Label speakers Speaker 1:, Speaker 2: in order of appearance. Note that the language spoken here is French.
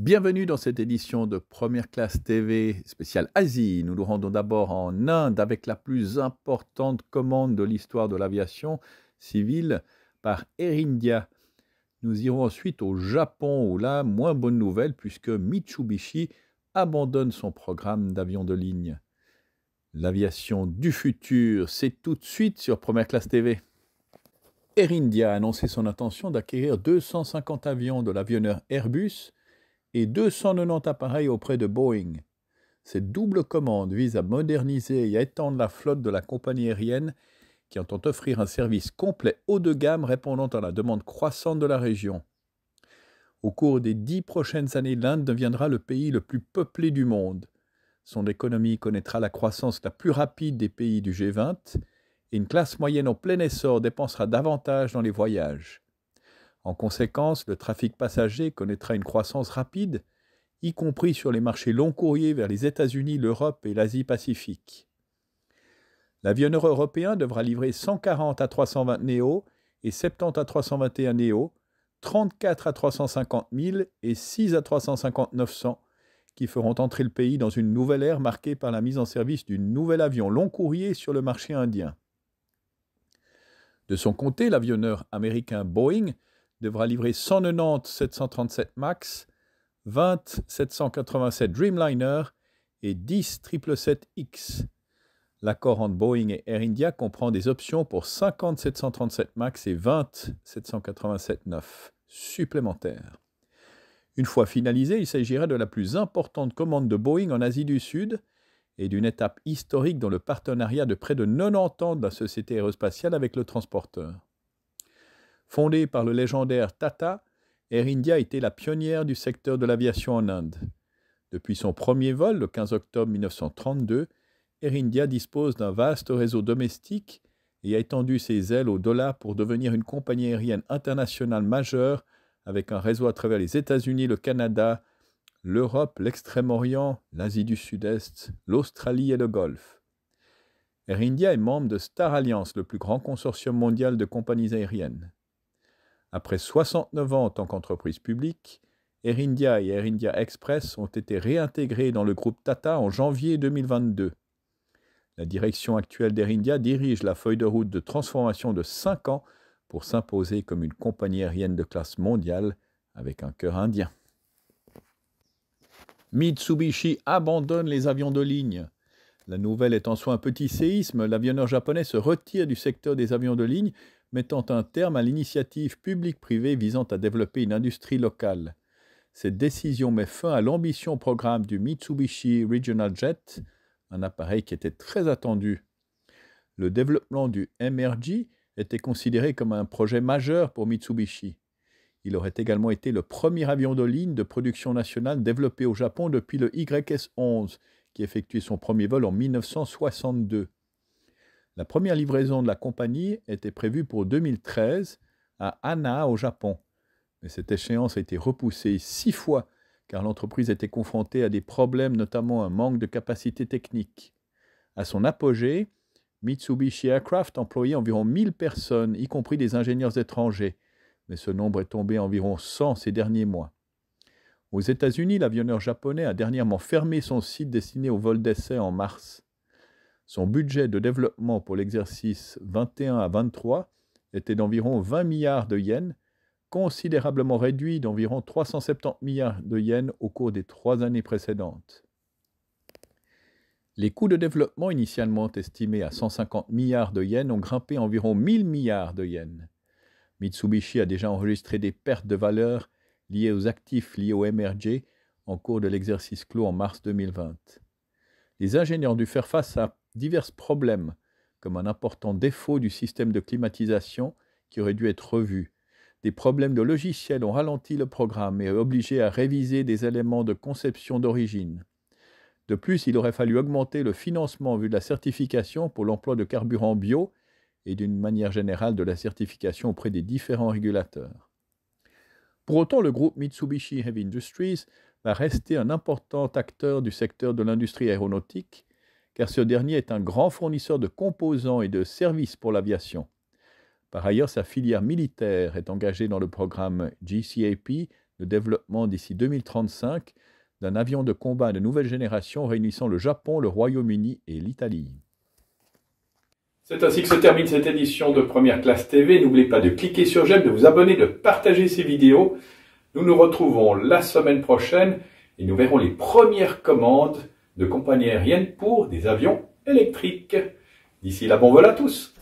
Speaker 1: Bienvenue dans cette édition de Première Classe TV spéciale Asie. Nous nous rendons d'abord en Inde avec la plus importante commande de l'histoire de l'aviation civile par Air India. Nous irons ensuite au Japon où là, moins bonne nouvelle puisque Mitsubishi abandonne son programme d'avion de ligne. L'aviation du futur, c'est tout de suite sur Première Classe TV. Air India a annoncé son intention d'acquérir 250 avions de l'avionneur Airbus et 290 appareils auprès de Boeing. Cette double commande vise à moderniser et à étendre la flotte de la compagnie aérienne qui entend offrir un service complet haut de gamme répondant à la demande croissante de la région. Au cours des 10 prochaines années, l'Inde deviendra le pays le plus peuplé du monde. Son économie connaîtra la croissance la plus rapide des pays du G20 et une classe moyenne en plein essor dépensera davantage dans les voyages. En conséquence, le trafic passager connaîtra une croissance rapide, y compris sur les marchés long courriers vers les États-Unis, l'Europe et l'Asie-Pacifique. L'avionneur européen devra livrer 140 à 320 Neo et 70 à 321 Neo, 34 à 350 000 et 6 à 350 900, qui feront entrer le pays dans une nouvelle ère marquée par la mise en service du nouvel avion long courrier sur le marché indien. De son côté, l'avionneur américain Boeing devra livrer 190 737 MAX, 20 787 Dreamliner et 10 777X. L'accord entre Boeing et Air India comprend des options pour 50 737 MAX et 20 787-9 supplémentaires. Une fois finalisé, il s'agirait de la plus importante commande de Boeing en Asie du Sud et d'une étape historique dans le partenariat de près de 90 ans de la société aérospatiale avec le transporteur. Fondée par le légendaire Tata, Air India a été la pionnière du secteur de l'aviation en Inde. Depuis son premier vol, le 15 octobre 1932, Air India dispose d'un vaste réseau domestique et a étendu ses ailes au-delà pour devenir une compagnie aérienne internationale majeure avec un réseau à travers les États-Unis, le Canada, l'Europe, l'Extrême-Orient, l'Asie du Sud-Est, l'Australie et le Golfe. Air India est membre de Star Alliance, le plus grand consortium mondial de compagnies aériennes. Après 69 ans en tant qu'entreprise publique, Air India et Air India Express ont été réintégrés dans le groupe Tata en janvier 2022. La direction actuelle d'Air India dirige la feuille de route de transformation de 5 ans pour s'imposer comme une compagnie aérienne de classe mondiale avec un cœur indien. Mitsubishi abandonne les avions de ligne. La nouvelle est en soi un petit séisme. L'avionneur japonais se retire du secteur des avions de ligne, mettant un terme à l'initiative publique-privée visant à développer une industrie locale. Cette décision met fin à l'ambition programme du Mitsubishi Regional Jet, un appareil qui était très attendu. Le développement du MRJ était considéré comme un projet majeur pour Mitsubishi. Il aurait également été le premier avion de ligne de production nationale développé au Japon depuis le YS-11, qui effectuait son premier vol en 1962. La première livraison de la compagnie était prévue pour 2013 à Hana au Japon. Mais cette échéance a été repoussée 6 fois car l'entreprise était confrontée à des problèmes, notamment un manque de capacité technique. À son apogée, Mitsubishi Aircraft employait environ 1000 personnes, y compris des ingénieurs étrangers, mais ce nombre est tombé à environ 100 ces derniers mois. Aux États-Unis, l'avionneur japonais a dernièrement fermé son site destiné au vol d'essai en mars. Son budget de développement pour l'exercice 21 à 23 était d'environ 20 milliards de yens, considérablement réduit d'environ 370 milliards de yens au cours des 3 années précédentes. Les coûts de développement initialement estimés à 150 milliards de yens ont grimpé à environ 1000 milliards de yens. Mitsubishi a déjà enregistré des pertes de valeur liées aux actifs liés au MRJ en cours de l'exercice clos en mars 2020. Les ingénieurs dû faire face à divers problèmes, comme un important défaut du système de climatisation qui aurait dû être revu. Des problèmes de logiciel ont ralenti le programme et obligé à réviser des éléments de conception d'origine. De plus, il aurait fallu augmenter le financement en vue de la certification pour l'emploi de carburants bio et d'une manière générale de la certification auprès des différents régulateurs. Pour autant, le groupe Mitsubishi Heavy Industries va rester un important acteur du secteur de l'industrie aéronautique, car ce dernier est un grand fournisseur de composants et de services pour l'aviation. Par ailleurs, sa filière militaire est engagée dans le programme GCAP le développement d'ici 2035 d'un avion de combat de nouvelle génération réunissant le Japon, le Royaume-Uni et l'Italie. C'est ainsi que se termine cette édition de Première Classe TV. N'oubliez pas de cliquer sur j'aime, de vous abonner, de partager ces vidéos. Nous nous retrouvons la semaine prochaine et nous verrons les premières commandes de compagnies aériennes pour des avions électriques. D'ici là, bon vol à tous!